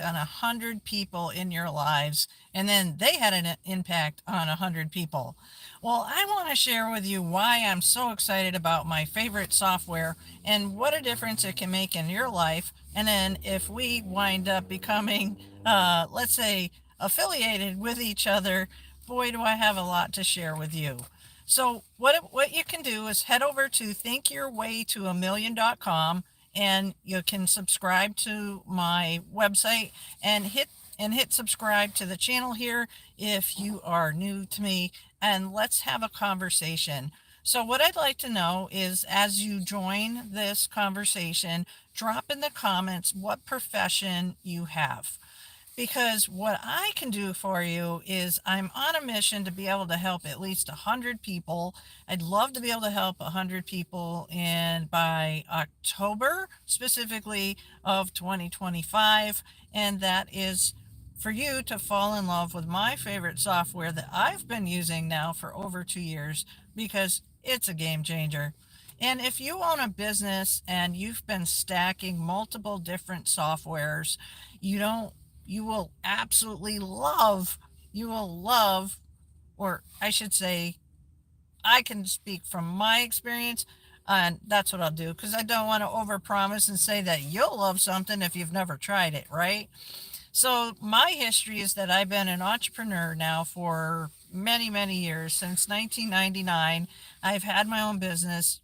on 100 people in your lives, and then they had an impact on 100 people. Well, I want to share with you why I'm so excited about my favorite software and what a difference it can make in your life. And then if we wind up becoming, let's say, affiliated with each other, boy, do I have a lot to share with you. So what you can do is head over to thinkyourwaytoamillion.com, and you can subscribe to my website and hit subscribe to the channel here if you are new to me, and let's have a conversation. So what I'd like to know is, as you join this conversation, drop in the comments what profession you have, because what I can do for you is I'm on a mission to be able to help at least 100 people. I'd love to be able to help 100 people in by October, specifically of 2025, and that is for you to fall in love with my favorite software that I've been using now for over 2 years, because it's a game changer. And if you own a business and you've been stacking multiple different softwares, you don't you will absolutely love, you will love, or I should say, I can speak from my experience, and that's what I'll do, because I don't want to overpromise and say that you'll love something if you've never tried it, right? So my history is that I've been an entrepreneur now for many, many years. Since 1999, I've had my own business,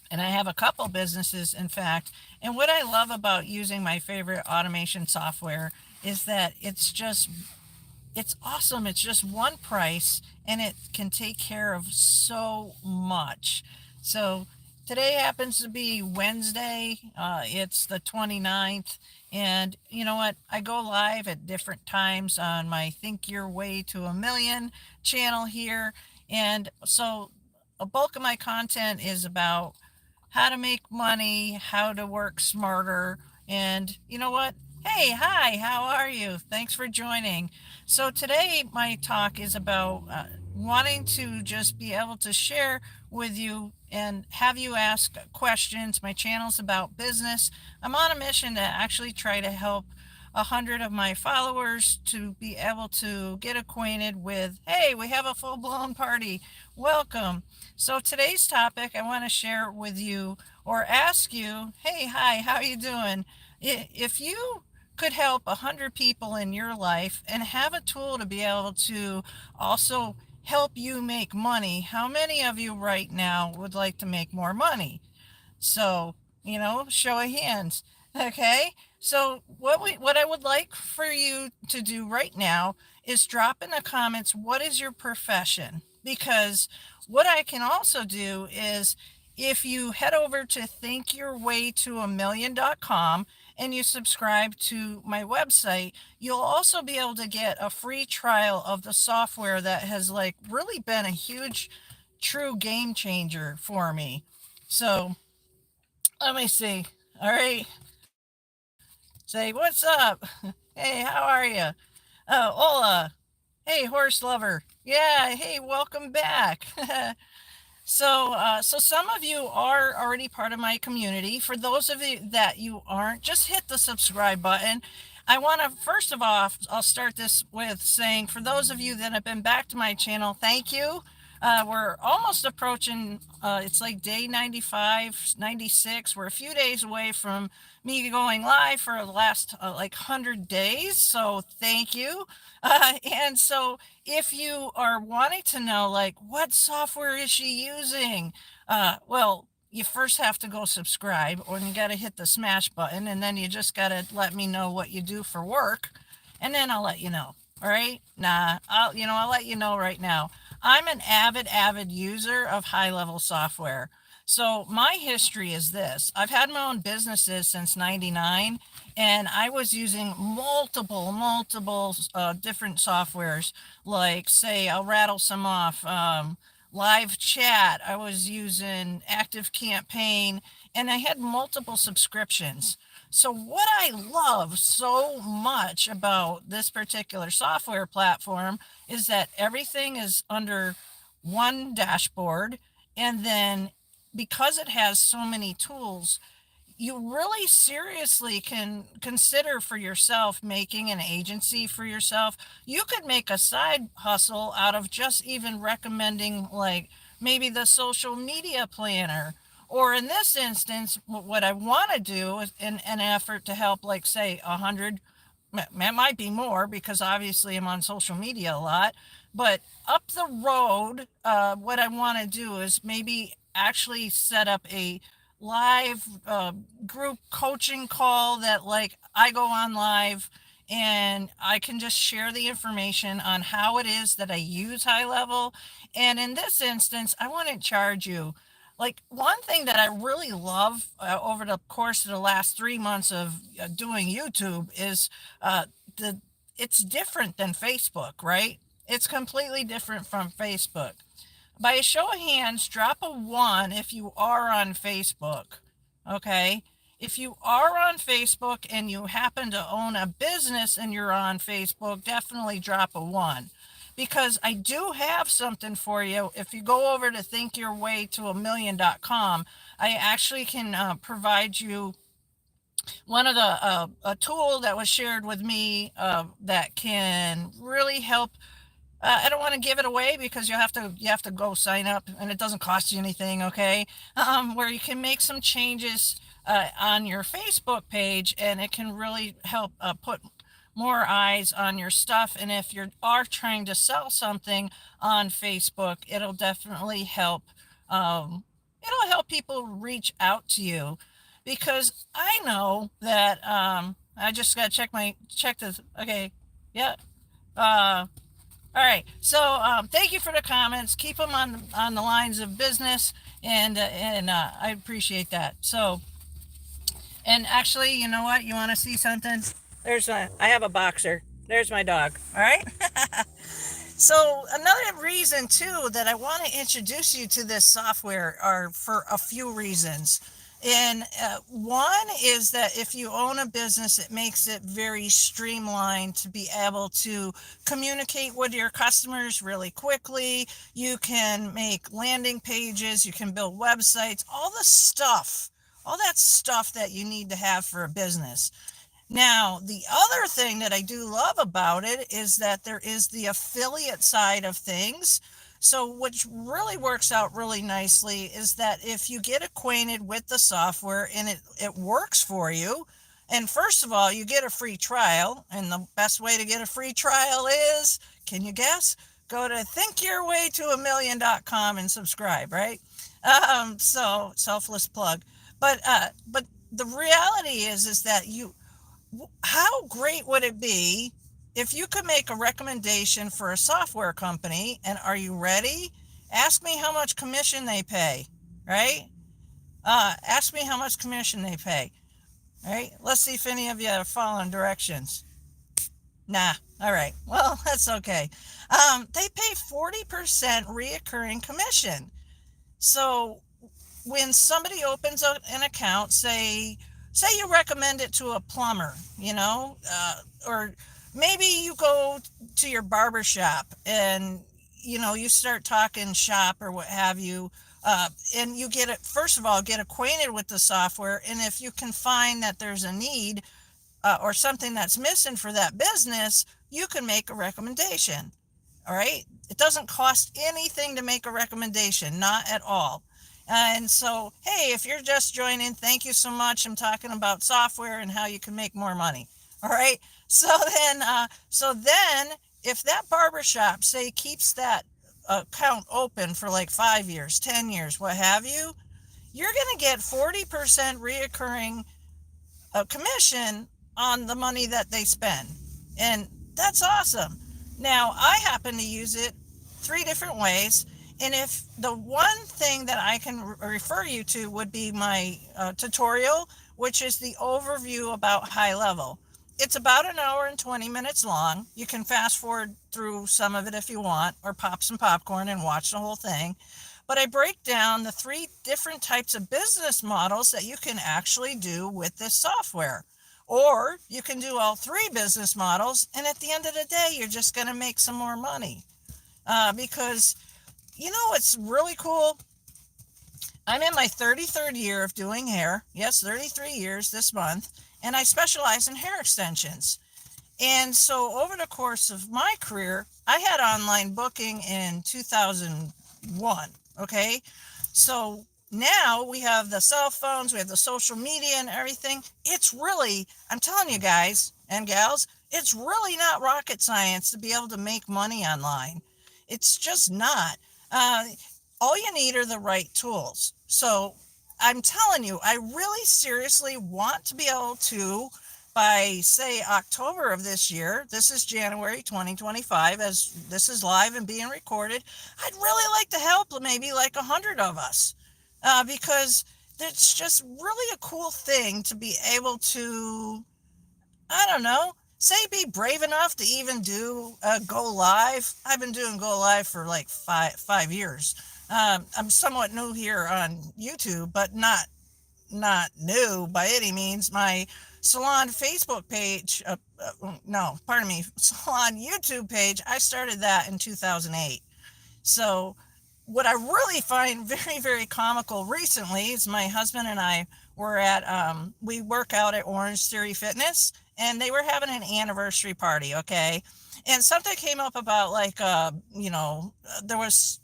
and I have a couple businesses, in fact. And what I love about using my favorite automation software is that it's awesome. It's just one price, and it can take care of so much. So today happens to be Wednesday. It's the 29th. And you know what? I go live at different times on my Think Your Way to a Million channel here. And so a bulk of my content is about how to make money, how to work smarter. And you know what? Hey, hi, how are you? Thanks for joining. So, today my talk is about wanting to just be able to share with you and have you ask questions. My channel's about business. I'm on a mission to actually try to help 100 of my followers to be able to get acquainted with, hey, we have a full-blown party. Welcome. So today's topic I want to share with you, or ask you, hey, hi, how are you doing? If you could help 100 people in your life and have a tool to be able to also help you make money, how many of you right now would like to make more money? So, show of hands. Okay. So what I would like for you to do right now is drop in the comments, what is your profession? Because what I can also do is, if you head over to thinkyourwaytoamillion.com and you subscribe to my website, you'll also be able to get a free trial of the software that has like really been a huge true game changer for me. So let me see. All right. Say, what's up? Hey, how are you? Hola. Hey, horse lover. Yeah, hey, welcome back. So some of you are already part of my community. For those of you that you aren't, just hit the subscribe button. I want to, first of all, I'll start this with saying, for those of you that have been back to my channel, thank you. We're almost approaching, it's like day 95, 96. We're a few days away from me going live for the last like 100 days. So thank you. And so if you are wanting to know, like, what software is she using? Well, you first have to go subscribe, or you got to hit the smash button, and then you just got to let me know what you do for work, and then I'll let you know. All right. I'll let you know right now. I'm an avid user of HighLevel software. So my history is this. I've had my own businesses since 99, and I was using multiple different softwares. Like, say, I'll rattle some off. Live chat. I was using Active Campaign, and I had multiple subscriptions. So what I love so much about this particular software platform is that everything is under one dashboard, and then because it has so many tools, you really seriously can consider for yourself making an agency for yourself. You could make a side hustle out of just even recommending, like, maybe the social media planner. Or in this instance, what I want to do is in an effort to help, like, say, 100, it might be more because obviously I'm on social media a lot, but up the road, what I want to do is maybe actually set up a live group coaching call that, like, I go on live and I can just share the information on how it is that I use HighLevel. And in this instance, I wouldn't charge you. Like, one thing that I really love over the course of the last 3 months of doing YouTube is uh, the it's different than Facebook, right? It's completely different from Facebook. By a show of hands, drop a one if you are on Facebook. Okay. If you are on Facebook and you happen to own a business and you're on Facebook, definitely drop a one. Because I do have something for you. If you go over to thinkyourwaytoamillion.com, I actually can provide you one of the a tool that was shared with me that can really help. I don't want to give it away because you have to go sign up and it doesn't cost you anything. Okay, where you can make some changes on your Facebook page and it can really help put more eyes on your stuff. And if you are trying to sell something on Facebook, it'll definitely help. It'll help people reach out to you because I know that I just got to check this. Okay, yeah. All right. So thank you for the comments. Keep them on the lines of business, and I appreciate that. So, and actually, you know what? You want to see something? I have a boxer. There's my dog. All right. So another reason too that I want to introduce you to this software are for a few reasons. And one is that if you own a business, it makes it very streamlined to be able to communicate with your customers really quickly. You can make landing pages, you can build websites, all that stuff that you need to have for a business. Now, the other thing that I do love about it is that there is the affiliate side of things. So, which really works out really nicely is that if you get acquainted with the software and it works for you, and first of all, you get a free trial. And the best way to get a free trial is, can you guess? Go to thinkyourwaytoamillion.com and subscribe, right? So selfless plug. But the reality is that how great would it be if you could make a recommendation for a software company? And are you ready? Ask me how much commission they pay, right? Ask me how much commission they pay, right? Let's see if any of you are following directions. Nah. All right. Well, that's okay. They pay 40% reoccurring commission. So when somebody opens an account, say you recommend it to a plumber, or maybe you go to your barber shop and you start talking shop or what have you, and you first of all get acquainted with the software, and if you can find that there's a need or something that's missing for that business, you can make a recommendation. All right. It doesn't cost anything to make a recommendation, not at all. And so, hey, if you're just joining, thank you so much. I'm talking about software and how you can make more money. All right. So then if that barbershop, say, keeps that account open for like 5 years, 10 years, what have you, you're going to get 40% reoccurring commission on the money that they spend. And that's awesome. Now, I happen to use it 3 different ways. And if the one thing that I can refer you to would be my tutorial, which is the overview about HighLevel. It's about an hour and 20 minutes long. You can fast forward through some of it if you want, or pop some popcorn and watch the whole thing. But I break down the 3 different types of business models that you can actually do with this software. Or you can do all 3 business models, and at the end of the day, you're just going to make some more money. Because, what's really cool? I'm in my 33rd year of doing hair. Yes, 33 years this month. And I specialize in hair extensions. And so over the course of my career, I had online booking in 2001. Okay. So now we have the cell phones, we have the social media and everything. It's really, I'm telling you guys and gals, it's really not rocket science to be able to make money online. It's just not. Uh, all you need are the right tools. So I'm telling you, I really seriously want to be able to, by say October of this year, this is January 2025, as this is live and being recorded, I'd really like to help maybe like 100 of us, because it's just really a cool thing to be able to, I don't know, say be brave enough to even do go live. I've been doing go live for like five years. I'm somewhat new here on YouTube, but not new by any means. My salon Facebook page, no, pardon me, salon YouTube page, I started that in 2008. So what I really find very, very comical recently is my husband and I were at, we work out at Orange Theory Fitness, and they were having an anniversary party, okay? And something came up about like, there was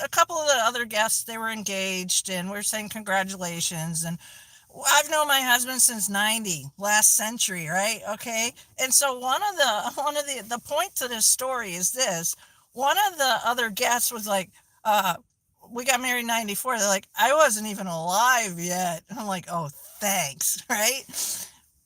a couple of the other guests, they were engaged, and we are saying congratulations. And I've known my husband since 90, last century, right? Okay. And so the point to this story is this. One of the other guests was like, uh, we got married in 94. They're like, I wasn't even alive yet. I'm like, oh, thanks. Right.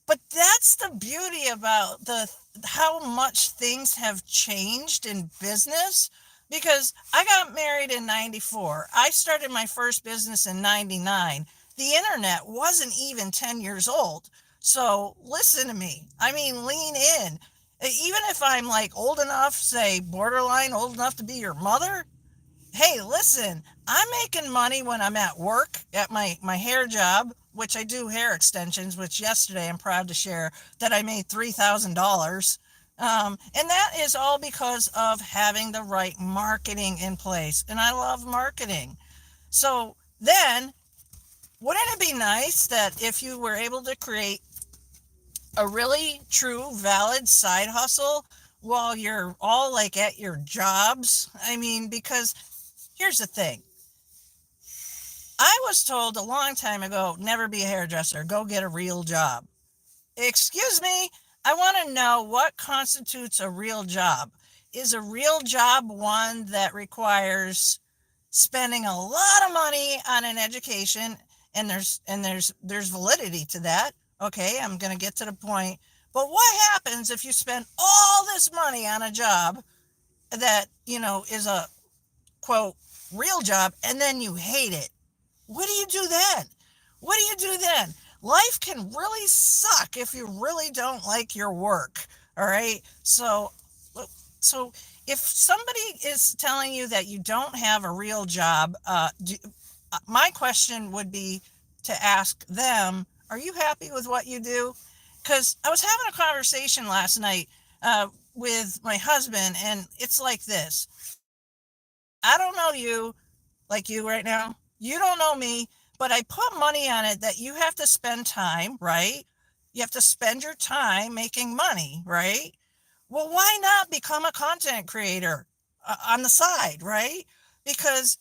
But that's the beauty about the how much things have changed in business, because I got married in 94. I started my first business in 99. The internet wasn't even 10 years old. So listen to me. I mean, lean in. Even if I'm like old enough, say borderline old enough to be your mother, hey, listen, I'm making money when I'm at work at my hair job, which I do hair extensions, which yesterday I'm proud to share that I made $3,000. And that is all because of having the right marketing in place. And I love marketing. So then, wouldn't it be nice that if you were able to create a really true, valid side hustle while you're all like at your jobs? I mean, because here's the thing. I was told a long time ago, never be a hairdresser, go get a real job. Excuse me, I want to know what constitutes a real job. Is a real job one that requires spending a lot of money on an education, and there's validity to that? Okay, I'm going to get to the point. But what happens if you spend all this money on a job that, is a quote real job, and then you hate it? What do you do then? What do you do then? Life can really suck if you really don't like your work. All right. So if somebody is telling you that you don't have a real job, my question would be to ask them, are you happy with what you do? Because I was having a conversation last night with my husband, and it's like this. I don't know you like you right now. You don't know me, but I put money on it that you have to spend time, right? You have to spend your time making money, right? Well, why not become a content creator on the side, right? Because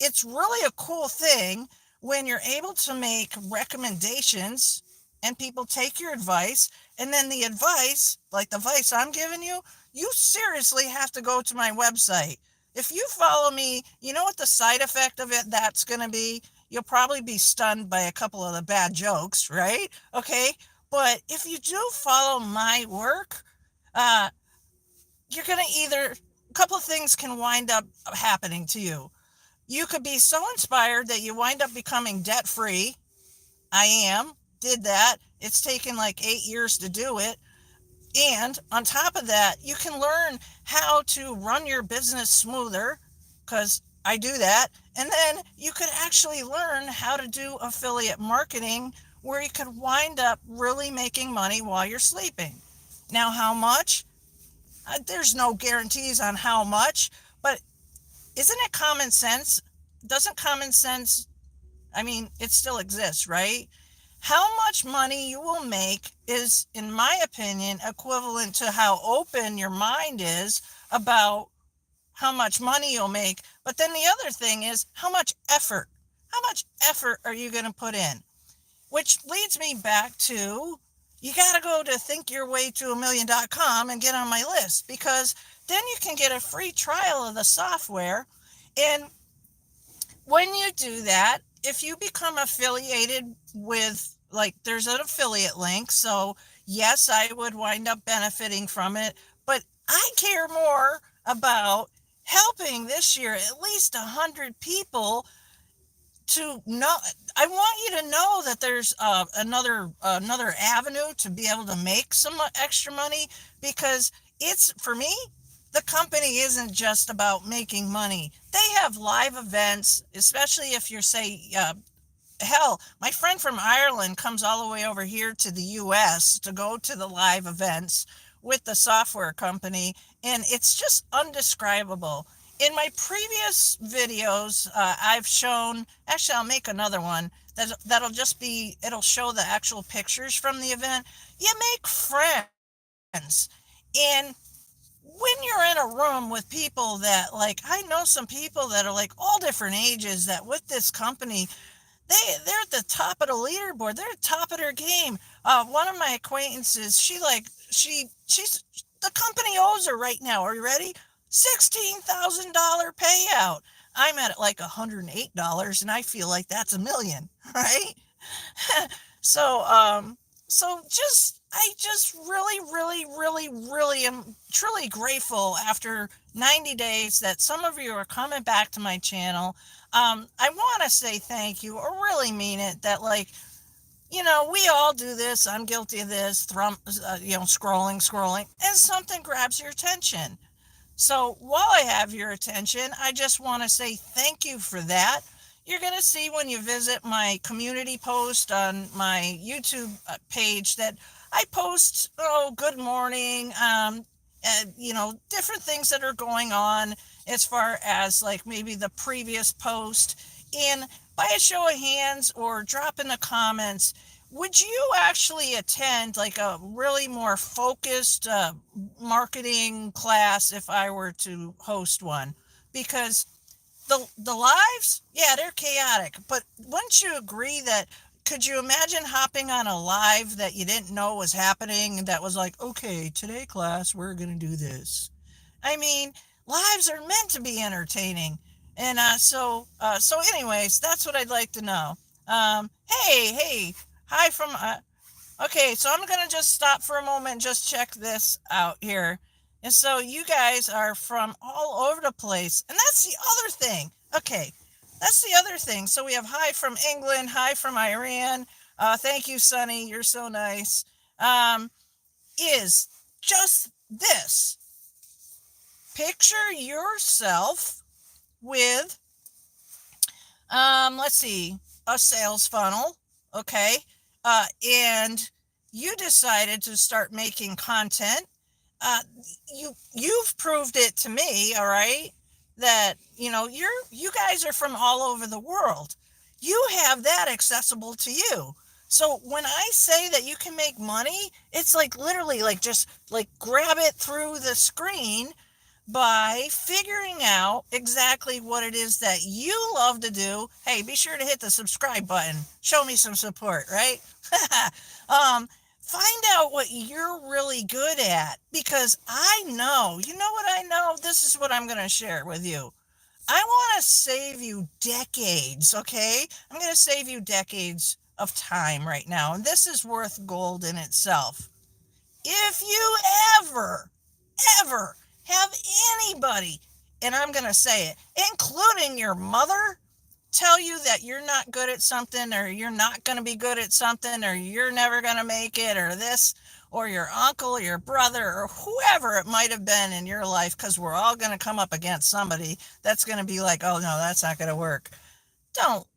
it's really a cool thing when you're able to make recommendations and people take your advice, and then the advice, like the advice I'm giving you seriously have to go to my website. If you follow me, you know what the side effect of it that's going to be? You'll probably be stunned by a couple of the bad jokes, right? Okay. But if you do follow my work, uh, you're going to either, a couple of things can wind up happening to you. You could be so inspired that you wind up becoming debt free. Did that. It's taken like 8 years to do it. And on top of that, you can learn how to run your business smoother, because I do that. And then you could actually learn how to do affiliate marketing where you could wind up really making money while you're sleeping. Now, how much? There's no guarantees on how much, but isn't it common sense? Doesn't common sense I mean, it still exists, right? How much money you will make is, in my opinion, equivalent to how open your mind is about how much money you'll make. But then the other thing is how much effort. How much effort are you going to put in? Which leads me back to, you got to go to thinkyourwaytoamillion.com and get on my list, because then you can get a free trial of the software. And when you do that, if you become affiliated with, like, there's an affiliate link, so yes, I would wind up benefiting from it, but I care more about helping this year at least 100 people to know. I want you to know that there's another avenue to be able to make some extra money, because it's, for me, the company isn't just about making money. They have live events, especially if you're, say, hell, my friend from Ireland comes all the way over here to the US to go to the live events with the software company, and it's just undescribable. In my previous videos, I've shown, actually, I'll make another one that'll just be, it'll show the actual pictures from the event. You make friends. And when you're in a room with people that, like, I know some people that are like all different ages that with this company, they're at the top of the leaderboard. They're at the top of their game. One of my acquaintances, she's the company owes her right now. Are you ready? $16,000 payout. I'm at like $108, and I feel like that's a million, right? So, I just really, really, really, really am truly grateful after 90 days that some of you are coming back to my channel. I want to say thank you, or really mean it, that, like, we all do this. I'm guilty of this, scrolling, and something grabs your attention. So while I have your attention, I just want to say thank you for that. You're going to see when you visit my community post on my YouTube page that I post, oh, good morning, and, different things that are going on as far as, like, maybe the previous post. And by a show of hands or drop in the comments, would you actually attend, like, a really more focused marketing class if I were to host one? Because the lives, yeah, they're chaotic, but wouldn't you agree that, could you imagine hopping on a live that you didn't know was happening, and that was like, okay, today class, we're going to do this? I mean, lives are meant to be entertaining. And so anyways, that's what I'd like to know. Hey, hi from okay, so I'm gonna just stop for a moment and just check this out here. And so you guys are from all over the place, and that's the other thing. Okay, that's the other thing. So we have hi from England, hi from Iran. Thank you, Sonny. You're so nice. Is just this. Picture yourself with, let's see, a sales funnel, okay? And you decided to start making content. Uh, you've proved it to me, all right, that, you guys are from all over the world. You have that accessible to you. So when I say that you can make money, it's like literally like just like grab it through the screen by figuring out exactly what it is that you love to do. Hey, be sure to hit the subscribe button. Show me some support, right? Find out what you're really good at, because I know, you know what I know? This is what I'm going to share with you. I want to save you decades, okay? I'm going to save you decades of time right now, and this is worth gold in itself. If you ever have anybody, and I'm going to say it, including your mother, tell you that you're not good at something, or you're not going to be good at something, or you're never going to make it, or this, or your uncle, or your brother, or whoever it might have been in your life, because we're all going to come up against somebody that's going to be like, oh, no, that's not going to work. Don't.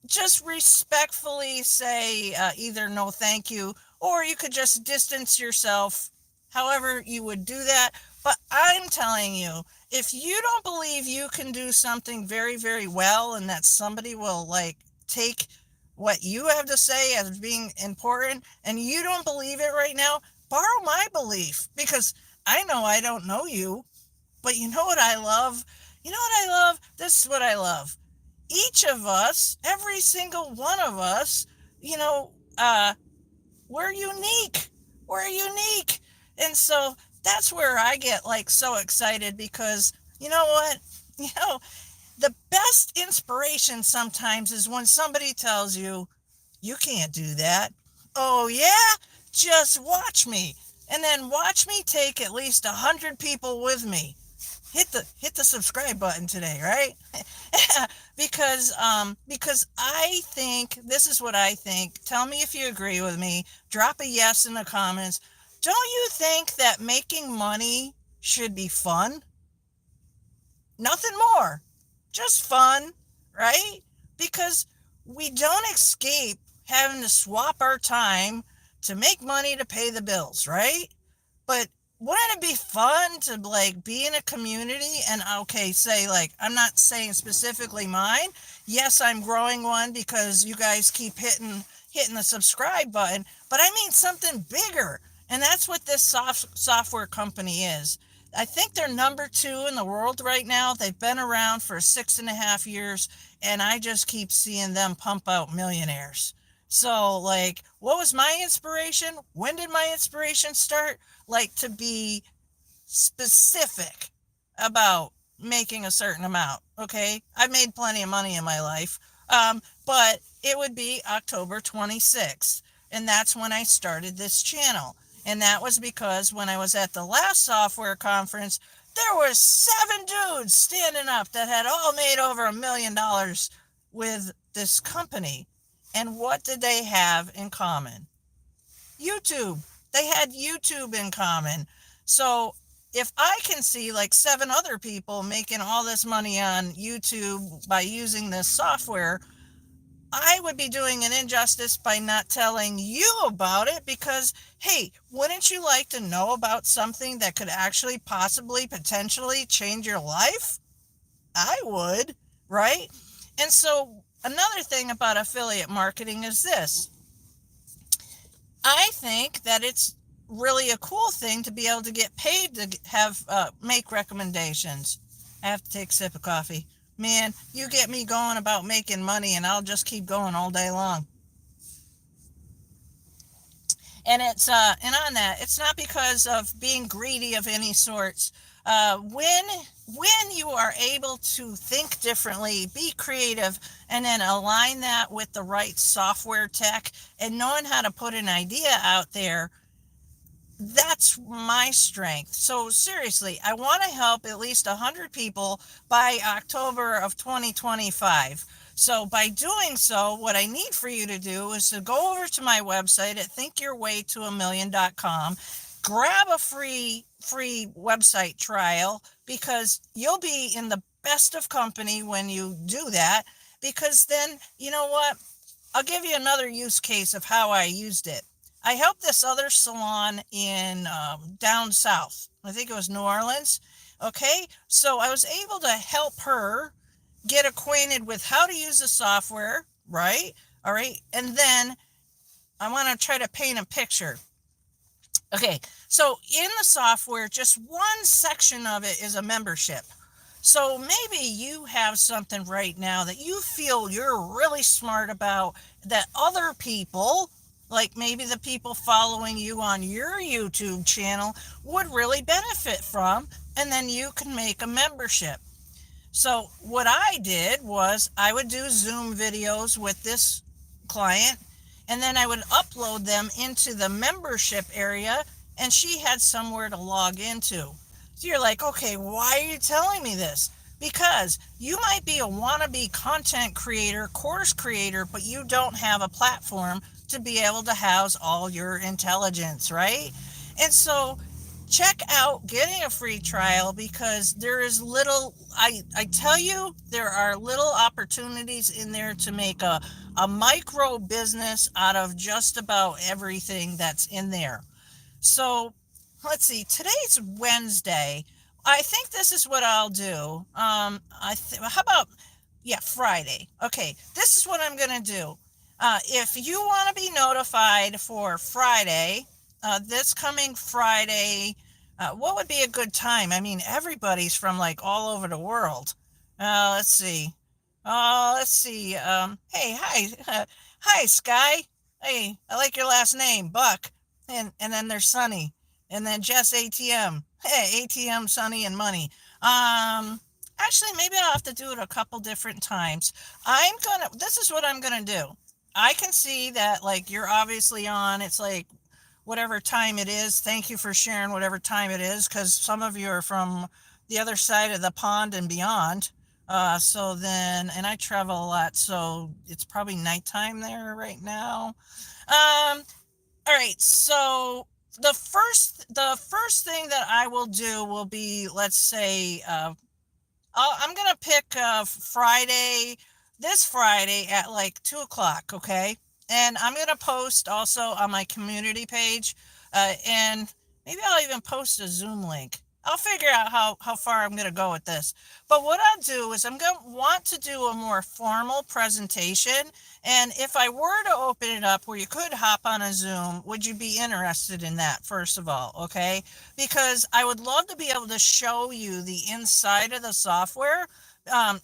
Just respectfully say either no thank you, or you could just distance yourself, however you would do that. But I'm telling you, if you don't believe you can do something very, very well, and that somebody will, like, take what you have to say as being important and you don't believe it right now, borrow my belief, because I know I don't know you, but you know what I love? You know what I love? This is what I love. Each of us, every single one of us, you know, we're unique. We're unique. And so that's where I get like so excited, because you know what? You know, the best inspiration sometimes is when somebody tells you, you can't do that. Oh, yeah? Just watch me. And then watch me take at least 100 people with me. Hit the subscribe button today, right? Because I think this is what I think. Tell me if you agree with me. Drop a yes in the comments. Don't you think that making money should be fun? Nothing more. Just fun, right? Because we don't escape having to swap our time to make money to pay the bills, right? But wouldn't it be fun to like be in a community and, okay, say, like, I'm not saying specifically mine. Yes, I'm growing one because you guys keep hitting the subscribe button, but I mean something bigger. And that's what this software company is. I think they're number 2 in the world right now. They've been around for 6.5 years, and I just keep seeing them pump out millionaires. So, like, what was my inspiration? When did my inspiration start? Like, to be specific about making a certain amount. Okay, I've made plenty of money in my life, but it would be October 26th, and that's when I started this channel. And that was because when I was at the last software conference, there were 7 dudes standing up that had all made over $1 million with this company. And what did they have in common? YouTube. They had YouTube in common. So if I can see like 7 other people making all this money on YouTube by using this software, I would be doing an injustice by not telling you about it, because, hey, wouldn't you like to know about something that could actually possibly potentially change your life? I would, right? And so another thing about affiliate marketing is this. I think that it's really a cool thing to be able to get paid to have make recommendations. I have to take a sip of coffee. Man, you get me going about making money and I'll just keep going all day long. And and on that, it's not because of being greedy of any sorts. When you are able to think differently, be creative, and then align that with the right software tech and knowing how to put an idea out there, that's my strength. So seriously, I want to help at least 100 people by October of 2025. So by doing so, what I need for you to do is to go over to my website at thinkyourwaytoamillion.com, grab a free website trial, because you'll be in the best of company when you do that. Because then, you know what? I'll give you another use case of how I used it. I helped this other salon in down south. I think it was New Orleans. Okay, so I was able to help her get acquainted with how to use the software, right? All right, and then I want to try to paint a picture. Okay, so in the software, just one section of it is a membership. So maybe you have something right now that you feel you're really smart about, that other people, like maybe the people following you on your YouTube channel, would really benefit from, and then you can make a membership. So what I did was I would do Zoom videos with this client, and then I would upload them into the membership area, and she had somewhere to log into. So you're like, okay, why are you telling me this? Because you might be a wannabe content creator, course creator, but you don't have a platform to be able to house all your intelligence, right? And so check out getting a free trial, because there is little, I tell you, there are little opportunities in there to make a micro business out of just about everything that's in there. So let's see, today's Wednesday. I think this is what I'll do. How about Yeah, Friday. Okay, this is what I'm going to do. If you want to be notified for Friday, this coming Friday, what would be a good time? I mean, everybody's from like all over the world. Let's see. Let's see. Hey, hi, hi, Sky. Hey, I like your last name, Buck. And then there's Sunny, and then Jess ATM. Hey, ATM, Sunny, and Money. Actually, maybe I'll have to do it a couple different times. This is what I'm gonna do. I can see that, like, you're obviously on. It's like whatever time it is. Thank you for sharing whatever time it is, because some of you are from the other side of the pond and beyond. And I travel a lot, so it's probably nighttime there right now. All right, so the first thing that I will do will be, let's say, I'm gonna pick Friday, this Friday at like 2 o'clock, okay? And I'm gonna post also on my community page, and maybe I'll even post a Zoom link. I'll figure out how far I'm gonna go with this. But what I'll do is I'm gonna want to do a more formal presentation. And if I were to open it up where you could hop on a Zoom, would you be interested in that, first of all? Okay, because I would love to be able to show you the inside of the software,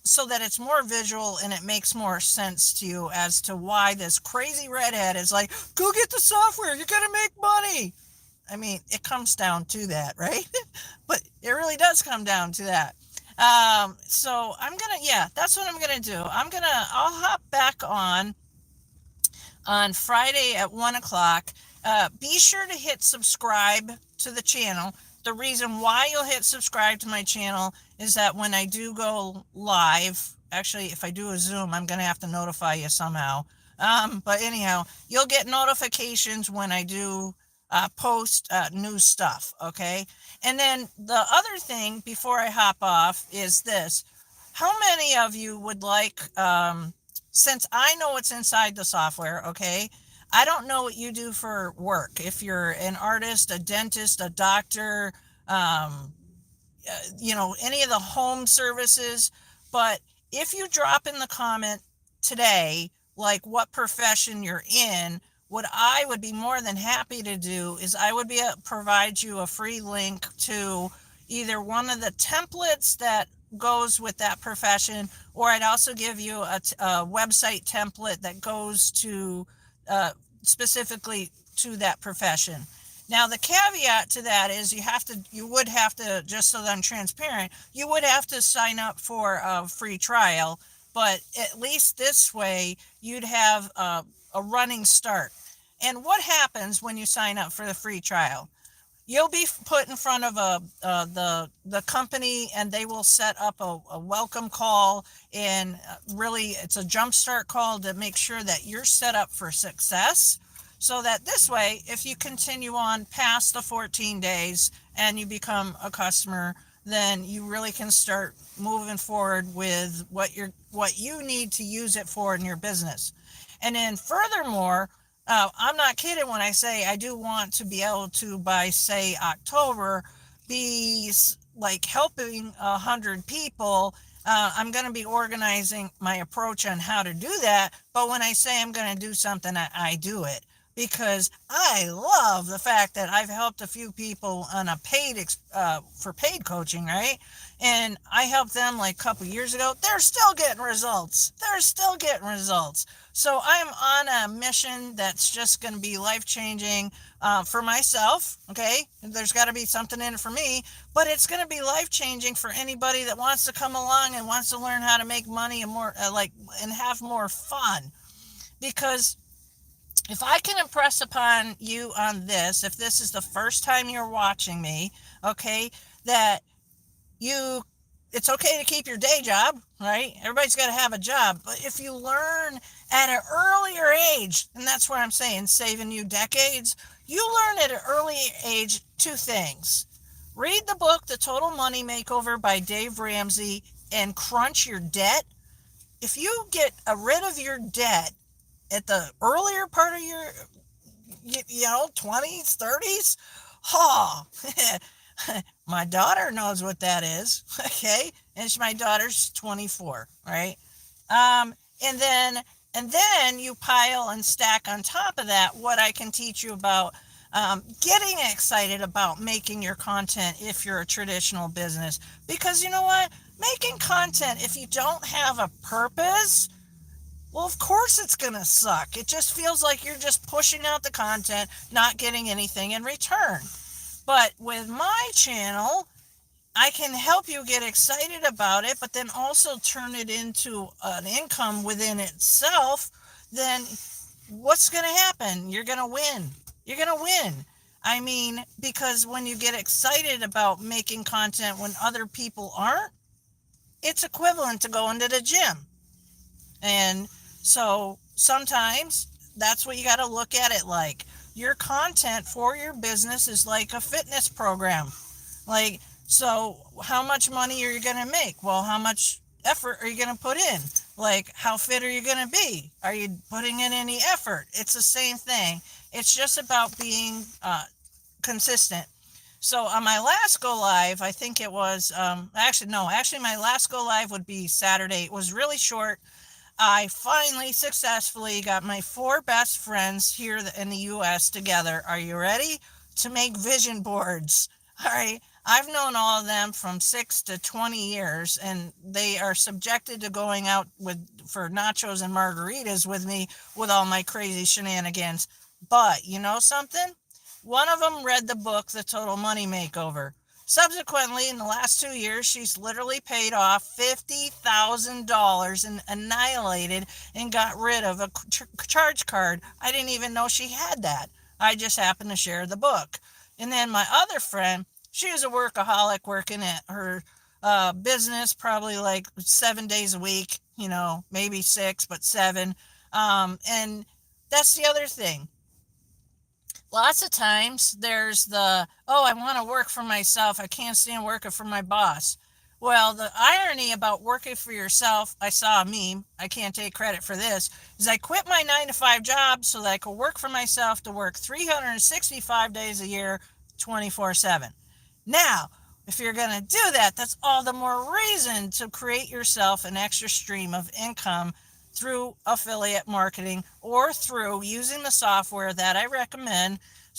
so that it's more visual and it makes more sense to you as to why this crazy redhead is like, go get the software, you're going to make money. I mean, it comes down to that, right? But it really does come down to that. So yeah, that's what I'm going to do. I'll hop back on Friday at 1 o'clock. Be sure to hit subscribe to the channel. The reason why you'll hit subscribe to my channel is that when I do go live, actually, if I do a Zoom, I'm going to have to notify you somehow. But anyhow, you'll get notifications when I do post new stuff, okay? And then the other thing before I hop off is this. How many of you would like, since I know what's inside the software, okay? I don't know what you do for work. If you're an artist, a dentist, a doctor, um, any of the home services. But if you drop in the comment today, like what profession you're in, what I would be more than happy to do is I would provide you a free link to either one of the templates that goes with that profession, or I'd also give you a website template that goes to uh, specifically to that profession. Now, the caveat to that is you would have to, just so that I'm transparent, you would have to sign up for a free trial, but at least this way you'd have a running start. And what happens when you sign up for the free trial? You'll be put in front of the company, and they will set up a welcome call, and really it's a jumpstart call to make sure that you're set up for success, so that this way, if you continue on past the 14 days and you become a customer, then you really can start moving forward with what you need to use it for in your business. And then furthermore, I'm not kidding when I say I do want to be able to, by say October, be like helping 100 people. I'm going to be organizing my approach on how to do that. But when I say I'm going to do something, I do it, because I love the fact that I've helped a few people on a for paid coaching, right? And I helped them like a couple years ago. They're still getting results. They're still getting results. So I'm on a mission that's just going to be life changing for myself. Okay, there's got to be something in it for me, but it's going to be life changing for anybody that wants to come along and wants to learn how to make money and more and have more fun. Because if I can impress upon you on this, if this is the first time you're watching me, okay, that you it's okay to keep your day job, right? Everybody's got to have a job. But if you learn at an earlier age, and that's what I'm saying, saving you decades, you learn at an early age two things. Read the book, The Total Money Makeover by Dave Ramsey, and crunch your debt. If you get rid of your debt at the earlier part of your 20s, 30s, ha, my daughter knows what that is, okay? And my daughter's 24, right? Um, and then and then you pile and stack on top of that what I can teach you about getting excited about making your content if you're a traditional business. Because you know what? Making content, if you don't have a purpose, well, of course it's going to suck. It just feels like you're just pushing out the content, not getting anything in return. But with my channel, I can help you get excited about it, but then also turn it into an income within itself. Then what's going to happen? You're going to win. You're going to win. I mean, because when you get excited about making content when other people aren't, it's equivalent to going to the gym. And so sometimes that's what you got to look at it like. Your content for your business is like a fitness program. Like, so how much money are you going to make? Well, how much effort are you going to put in? Like, how fit are you going to be? Are you putting in any effort? It's the same thing. It's just about being consistent. So on my last go live, I think it was, actually my last go live would be Saturday. It was really short. I finally successfully got my 4 best friends here in the US together. Are you ready? To make vision boards. All right. I've known all of them from 6 to 20 years, and they are subjected to going out for nachos and margaritas with me with all my crazy shenanigans. But you know something? One of them read the book, The Total Money Makeover. Subsequently, in the last 2 years, she's literally paid off $50,000 and annihilated and got rid of a charge card. I didn't even know she had that. I just happened to share the book. And then my other friend, she was a workaholic working at her business probably like 7 days a week, maybe 6, but 7. And that's the other thing. Lots of times there's I want to work for myself. I can't stand working for my boss. Well, the irony about working for yourself, I saw a meme, I can't take credit for this, is I quit my 9 to 5 job so that I could work for myself to work 365 days a year, 24/7. Now, if you're going to do that, that's all the more reason to create yourself an extra stream of income through affiliate marketing or through using the software that I recommend,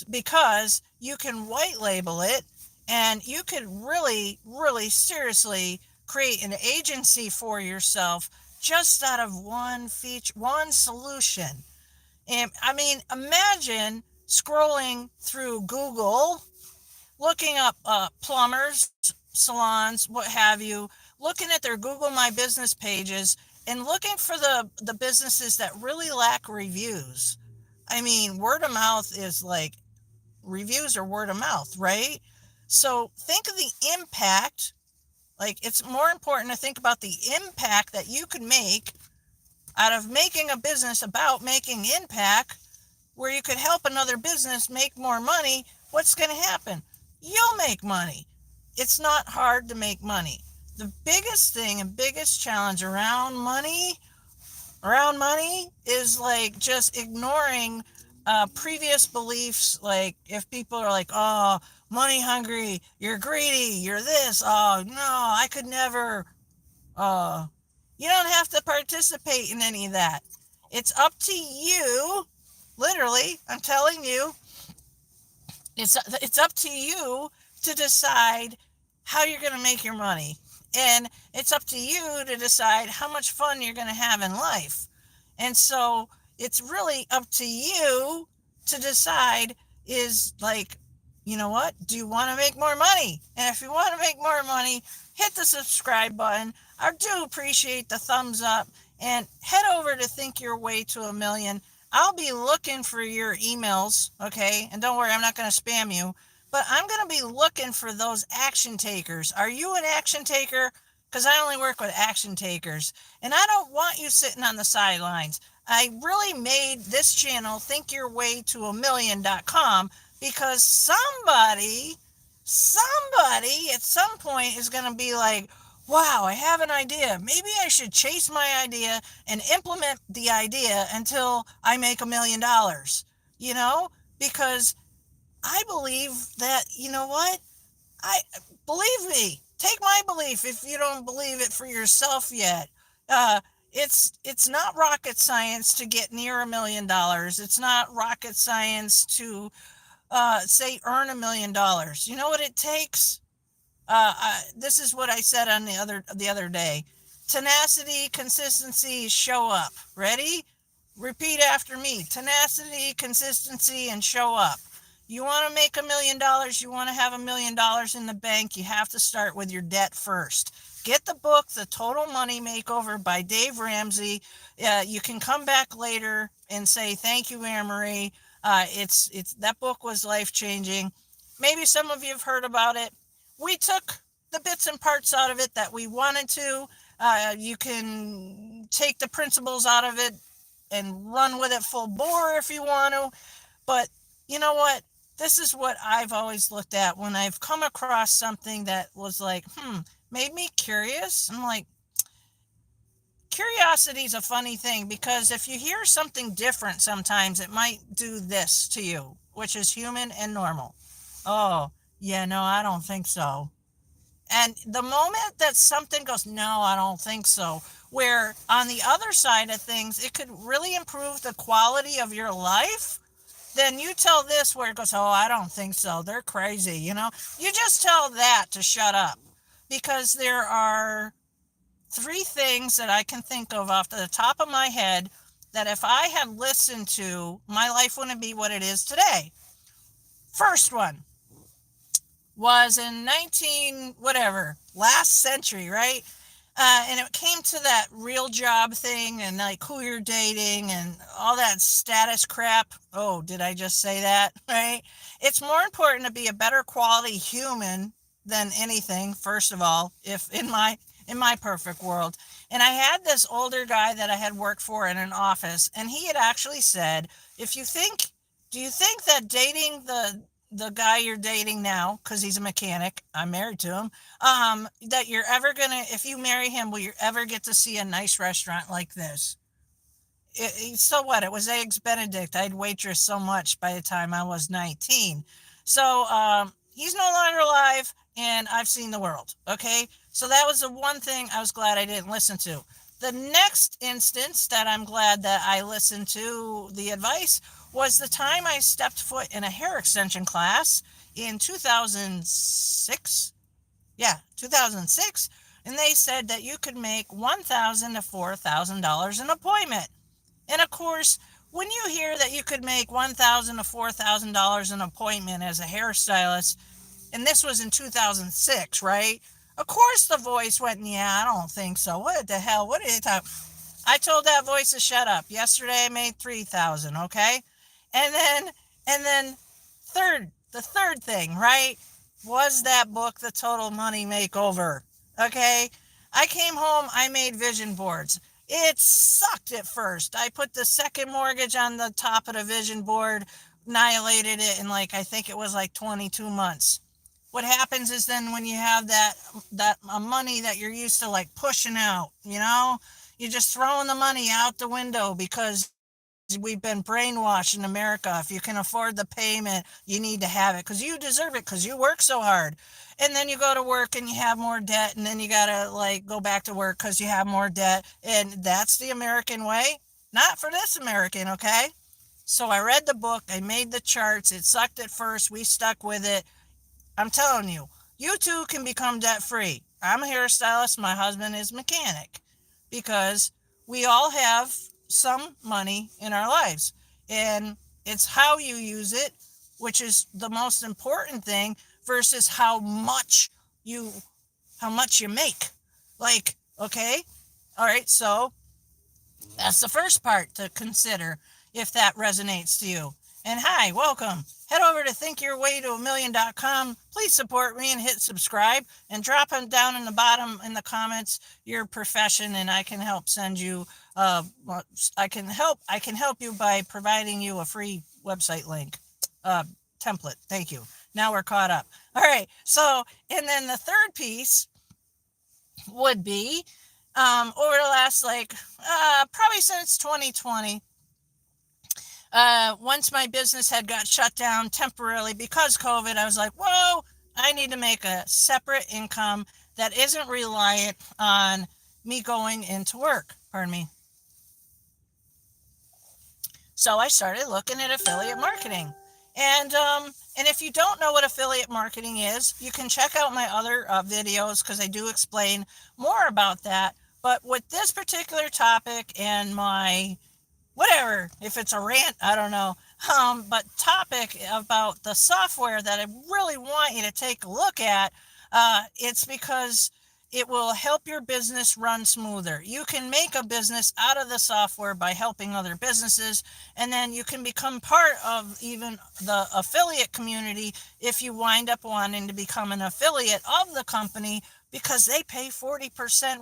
because you can white label it and you could really, really seriously create an agency for yourself just out of one feature, one solution. And I mean, imagine scrolling through Google, looking up plumbers, salons, what have you, looking at their Google My Business pages and looking for the businesses that really lack reviews. I mean, word of mouth is like, reviews are word of mouth, right? So think of the impact. Like, it's more important to think about the impact that you could make out of making a business about making impact, where you could help another business make more money. What's going to happen? You'll make money. It's not hard to make money. The biggest thing and biggest challenge around money is like just ignoring previous beliefs. Like, if people are like, oh, money hungry, you're greedy, you're this, oh no, I could never. uh you don't have to participate in any of that. It's up to you. Literally, I'm telling you, it's up to you to decide how you're going to make your money. And it's up to you to decide how much fun you're going to have in life. And so it's really up to you to decide, is like, you know what? Do you want to make more money? And if you want to make more money, hit the subscribe button. I do appreciate the thumbs up, and head over to Think Your Way to a Million. I'll be looking for your emails, okay? And don't worry, I'm not going to spam you, but I'm going to be looking for those action takers. Are you an action taker? Because I only work with action takers, and I don't want you sitting on the sidelines. I really made this channel, thinkyourwaytoamillion.com, because somebody at some point is going to be like, wow, I have an idea. Maybe I should chase my idea and implement the idea until I make $1 million, you know, because I believe that, you know what? I believe me. Take my belief if you don't believe it for yourself yet. Uh, It's not rocket science to get near $1 million. It's not rocket science to say earn $1 million. You know what it takes? This is what I said on the other day. Tenacity, consistency, show up. Ready? Repeat after me. Tenacity, consistency, and show up. You want to make $1 million, you want to have $1 million in the bank, you have to start with your debt first. Get the book, The Total Money Makeover by Dave Ramsey. You can come back later and say, thank you, Anne Marie. It's that book was life changing. Maybe some of you have heard about it. We took the bits and parts out of it that we wanted to. You can take the principles out of it and run with it full bore if you want to. But you know what? This is what I've always looked at when I've come across something that was like, made me curious. I'm like, curiosity is a funny thing because if you hear something different, sometimes it might do this to you, which is human and normal. Oh, yeah, no, I don't think so. And the moment that something goes, no, I don't think so, where on the other side of things, it could really improve the quality of your life, then you tell this where it goes, oh, I don't think so. They're crazy. You just tell that to shut up because there are three things that I can think of off the top of my head that if I had listened to, my life wouldn't be what it is today. First one was in 19 whatever last century, right? And it came to that real job thing and like who you're dating and all that status crap. Oh, did I just say that? Right? It's more important to be a better quality human than anything, first of all, if in my perfect world. And I had this older guy that I had worked for in an office, and he had actually said, if you think do you think that dating the guy you're dating now, because he's a mechanic, I'm married to him, that you're ever gonna, if you marry him, will you ever get to see a nice restaurant like this? So what? It was Eggs Benedict. I'd waitress so much by the time I was 19. So he's no longer alive, and I've seen the world. Okay, so that was the one thing I was glad I didn't listen to. The next instance that I'm glad that I listened to the advice was the time I stepped foot in a hair extension class in 2006. Yeah, 2006. And they said that you could make $1,000 to $4,000 an appointment. And of course, when you hear that you could make $1,000 to $4,000 an appointment as a hairstylist, and this was in 2006, right? Of course, the voice went, yeah, I don't think so. What the hell? What are you talking? I told that voice to shut up. Yesterday I made 3,000, okay? And then the third thing, right? Was that book The Total Money Makeover. Okay? I came home, I made vision boards. It sucked at first. I put the second mortgage on the top of the vision board, annihilated it in like I think it was like 22 months. What happens is then when you have that money that you're used to like pushing out, you're just throwing the money out the window because we've been brainwashed in America. If you can afford the payment, you need to have it because you deserve it because you work so hard. And then you go to work and you have more debt, and then you gotta like go back to work because you have more debt. And that's the American way. Not for this American, okay? So I read the book, I made the charts. It sucked at first. We stuck with it. I'm telling you, you too can become debt free. I'm a hairstylist, my husband is a mechanic because we all have some money in our lives. And it's how you use it, which is the most important thing, versus you how much you make. Like, okay, all right, so that's the first part to consider if that resonates to you. And hi, welcome. Head over to thinkyourwaytoamillion.com. Please support me and hit subscribe and drop them down in the bottom in the comments your profession, and I can help send you I can help you by providing you a free website link template. Thank you. Now we're caught up. All right. So, and then the third piece would be over the last probably since 2020, once my business had got shut down temporarily because COVID, I was like, whoa, I need to make a separate income that isn't reliant on me going into work. Pardon me. So I started looking at affiliate marketing. And if you don't know what affiliate marketing is, you can check out my other videos because I do explain more about that. But with this particular topic and my whatever, if it's a rant, I don't know. But topic about the software that I really want you to take a look at, it's because it will help your business run smoother. You can make a business out of the software by helping other businesses, and then you can become part of even the affiliate community if you wind up wanting to become an affiliate of the company because they pay 40%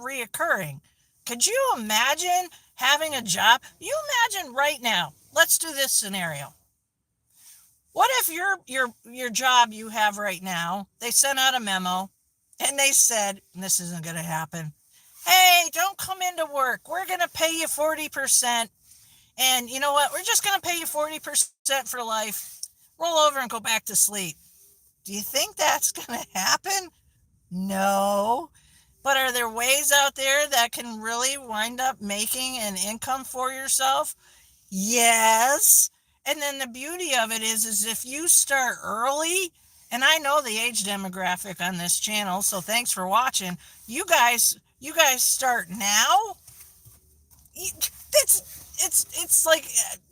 reoccurring. Could you imagine having a job? You imagine right now. Let's do this scenario. What if your job you have right now, they sent out a memo and they said, and this isn't going to happen. Hey, don't come into work. We're going to pay you 40%. And you know what? We're just going to pay you 40% for life. Roll over and go back to sleep. Do you think that's going to happen? No. But are there ways out there that can really wind up making an income for yourself? Yes. And then the beauty of it is if you start early, and I know the age demographic on this channel, so thanks for watching. You guys start now. It's like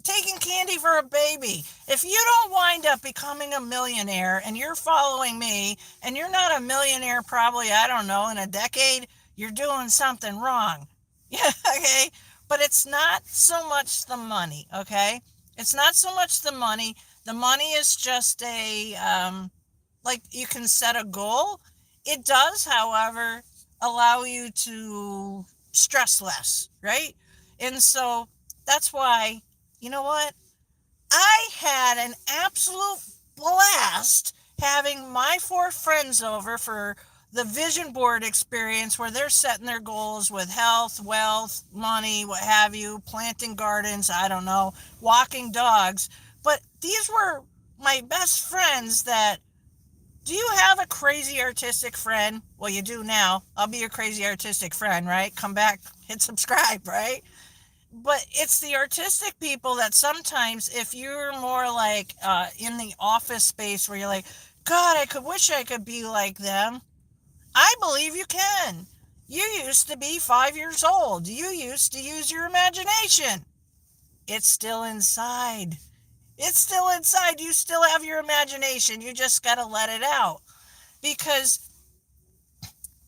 taking candy for a baby. If you don't wind up becoming a millionaire and you're following me and you're not a millionaire probably, I don't know, in a decade, you're doing something wrong. Yeah, okay? But it's not so much the money, okay? It's not so much the money. The money is just like you can set a goal. It does, however, allow you to stress less, right? And so that's why, you know what? I had an absolute blast having my 4 friends over for the vision board experience where they're setting their goals with health, wealth, money, what have you, planting gardens, I don't know, walking dogs. But these were my best friends that do you have a crazy artistic friend? Well, you do now. I'll be your crazy artistic friend, right? Come back, hit subscribe, right? But it's the artistic people that sometimes, if you're more like in the office space where you're like, God, I could wish I could be like them. I believe you can. You used to be 5 years old. You used to use your imagination. It's still inside. It's still inside. You still have your imagination. You just got to let it out. Because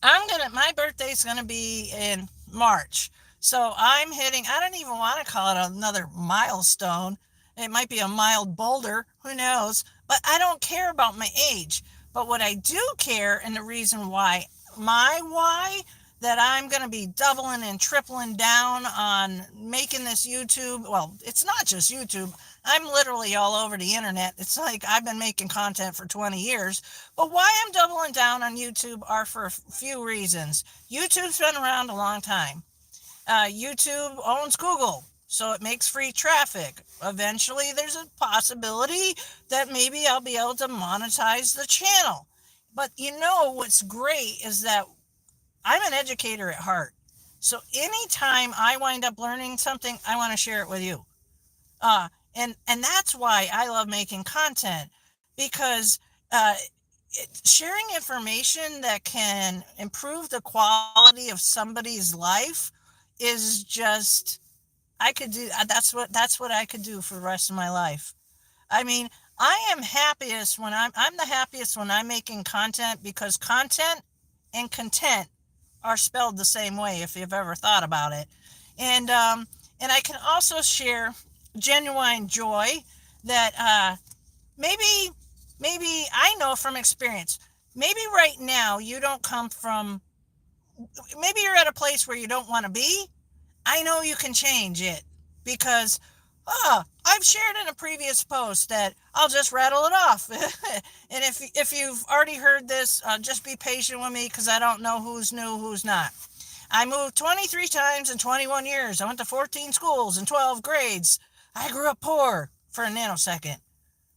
my birthday's gonna be in March. So I'm hitting, I don't even want to call it another milestone. It might be a mild boulder, who knows? But I don't care about my age. But what I do care, and the reason why, my why, that I'm going to be doubling and tripling down on making this YouTube. Well, it's not just YouTube. I'm literally all over the internet. It's like I've been making content for 20 years. But why I'm doubling down on YouTube are for a few reasons. YouTube's been around a long time. YouTube owns Google, so it makes free traffic. Eventually, there's a possibility that maybe I'll be able to monetize the channel. But you know what's great is that I'm an educator at heart. So anytime I wind up learning something, I want to share it with you. And that's why I love making content, because sharing information that can improve the quality of somebody's life is just, I could do that's what I could do for the rest of my life. I mean, I'm the happiest when I'm making content, because content and content are spelled the same way if you've ever thought about it. And I can also share genuine joy that maybe I know from experience. Maybe right now you don't come from, maybe you're at a place where you don't want to be. I know you can change it, because I've shared in a previous post that I'll just rattle it off. And if you've already heard this, just be patient with me, because I don't know who's new, who's not. I moved 23 times in 21 years. I went to 14 schools and 12 grades. I grew up poor for a nanosecond,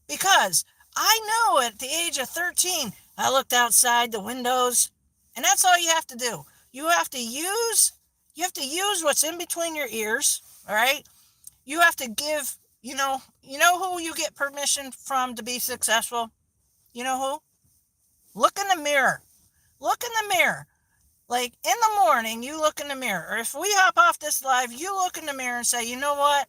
because I know at the age of 13, I looked outside the windows, and that's all you have to do. You have to use You have to use what's in between your ears, all right? You have to give, who you get permission from to be successful? You know who? Look in the mirror. Look in the mirror. Like in the morning, you look in the mirror. Or if we hop off this live, you look in the mirror and say, you know what?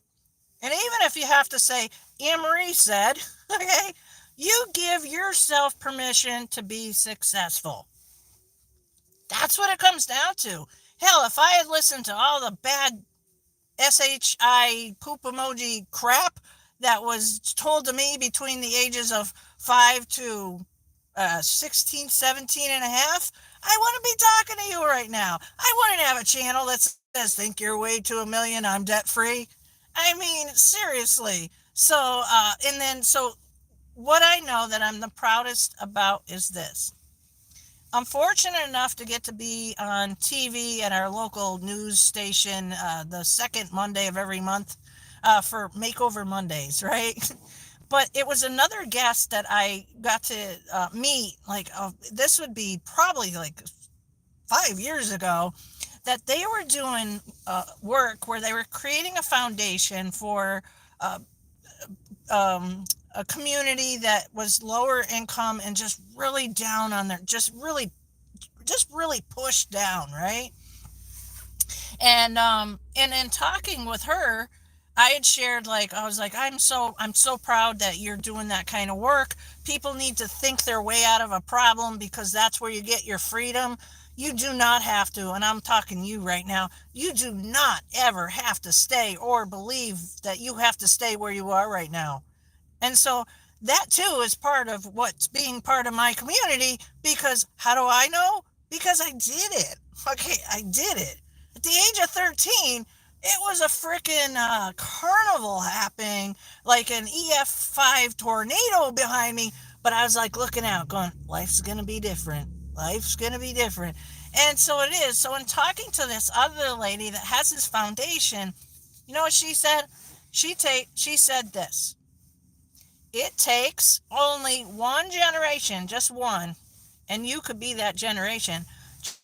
And even if you have to say, Anne Marie said, okay, you give yourself permission to be successful. That's what it comes down to. Hell, if I had listened to all the bad SHI poop emoji crap that was told to me between the ages of 5 to 16, 17 and a half, I wouldn't be talking to you right now. I wouldn't have a channel that says, think your way to $1 million, I'm debt free. I mean, seriously. So what I know that I'm the proudest about is this. I'm fortunate enough to get to be on TV at our local news station the second Monday of every month for Makeover Mondays, right? But it was another guest that I got to meet. Like, this would be probably like 5 years ago, that they were doing work where they were creating a foundation for uh, a community that was lower income and just really down on their, just really pushed down, right? And in talking with her, I had shared, like, I was like, I'm so proud that you're doing that kind of work. People need to think their way out of a problem because that's where you get your freedom. You do not have to, and I'm talking to you right now, you do not ever have to stay or believe that you have to stay where you are right now. And so that too is part of what's being part of my community, because how do I know? Because I did it. Okay, I did it. At the age of 13, it was a freaking carnival happening, like an EF5 tornado behind me. But I was like looking out, going, life's going to be different. Life's going to be different. And so it is. So in talking to this other lady that has this foundation, you know what she said? She said this. It takes only one generation, just one, and you could be that generation,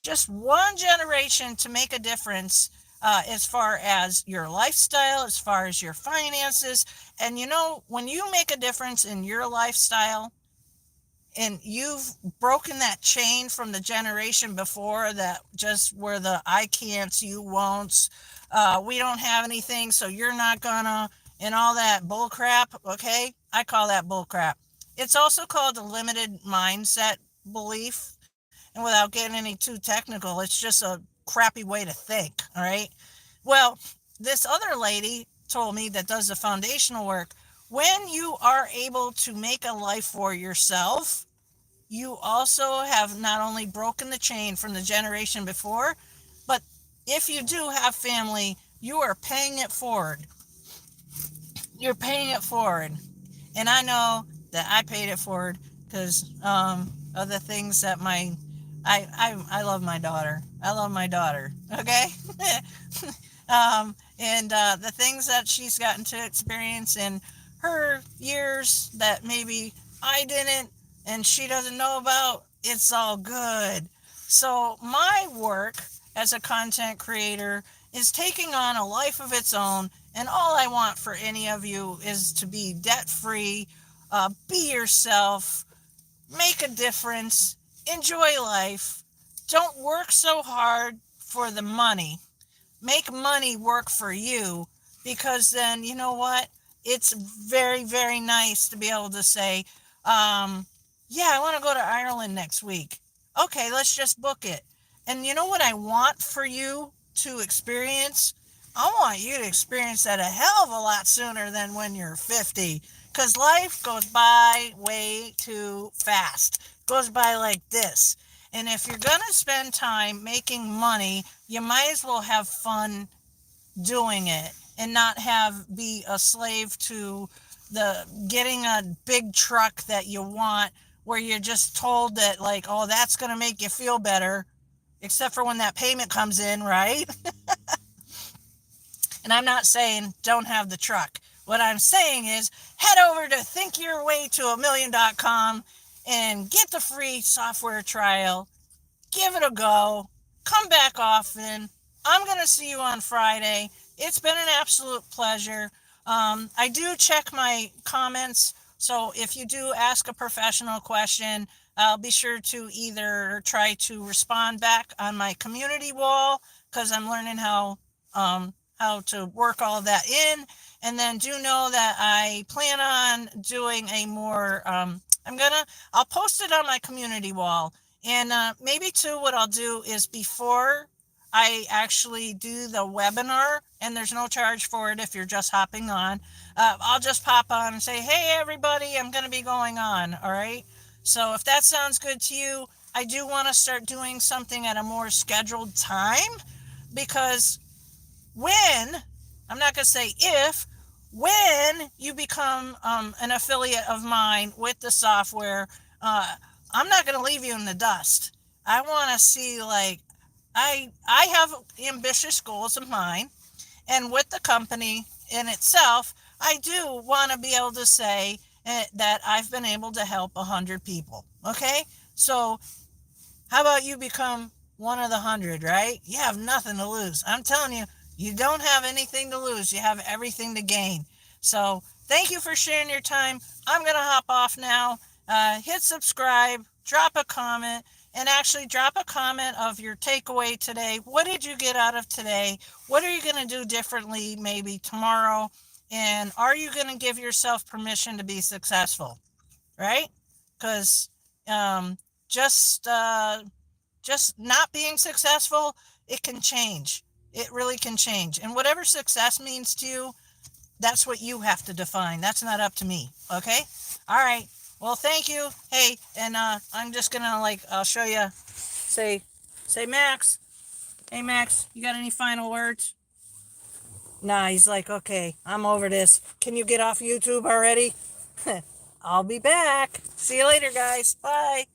just one generation to make a difference as far as your lifestyle, as far as your finances. And when you make a difference in your lifestyle, and you've broken that chain from the generation before that just were the I can'ts, you won'ts, we don't have anything, so you're not gonna, and all that bull crap, okay? I call that bull crap. It's also called a limited mindset belief. And without getting any too technical, it's just a crappy way to think, all right? Well, this other lady told me that does the foundational work. When you are able to make a life for yourself, you also have not only broken the chain from the generation before, but if you do have family, you are paying it forward. You're paying it forward. And I know that I paid it forward because of the things that I love my daughter. I love my daughter. Okay. And the things that she's gotten to experience in her years that maybe I didn't and she doesn't know about, it's all good. So my work as a content creator is taking on a life of its own, and all I want for any of you is to be debt free, be yourself, make a difference, enjoy life. Don't work so hard for the money. Make money work for you, because then you know what? It's very, very nice to be able to say, yeah, I want to go to Ireland next week. Okay, let's just book it. And you know what I want for you to experience? I want you to experience that a hell of a lot sooner than when you're 50. Because life goes by way too fast. It goes by like this. And if you're going to spend time making money, you might as well have fun doing it and not be a slave to the getting a big truck that you want, where you're just told that, like, oh, that's going to make you feel better, except for when that payment comes in, right? And I'm not saying don't have the truck. What I'm saying is head over to thinkyourwayto1million.com and get the free software trial. Give it a go. Come back often. I'm going to see you on Friday. It's been an absolute pleasure. I do check my comments, so if you do ask a professional question, I'll be sure to either try to respond back on my community wall because I'm learning how to work all of that in. And then do know that I plan on doing a more I'll post it on my community wall. And maybe too, what I'll do is before I actually do the webinar, and there's no charge for it if you're just hopping on. I'll just pop on and say, hey, everybody, I'm going to be going on. All right. So if that sounds good to you, I do want to start doing something at a more scheduled time because when, I'm not going to say if, when you become an affiliate of mine with the software, uh, I'm not going to leave you in the dust. I want to see like I have ambitious goals of mine, and with the company in itself, I do want to be able to say that I've been able to help 100 people. Okay, so how about you become one of the 100, right? You have nothing to lose. I'm telling you, you don't have anything to lose. You have everything to gain. So thank you for sharing your time. I'm going to hop off now. Hit subscribe, drop a comment, and actually drop a comment of your takeaway today. What did you get out of today? What are you going to do differently maybe tomorrow? And are you going to give yourself permission to be successful? Right? Because um, just just not being successful, it can change. It really can change. And whatever success means to you, that's what you have to define. That's not up to me. Okay? All right. Well, thank you. Hey, and I'm just gonna I'll show you. Say Max. Hey Max, you got any final words? Nah, he's like, okay, I'm over this. Can you get off YouTube already? I'll be back. See you later, guys. Bye.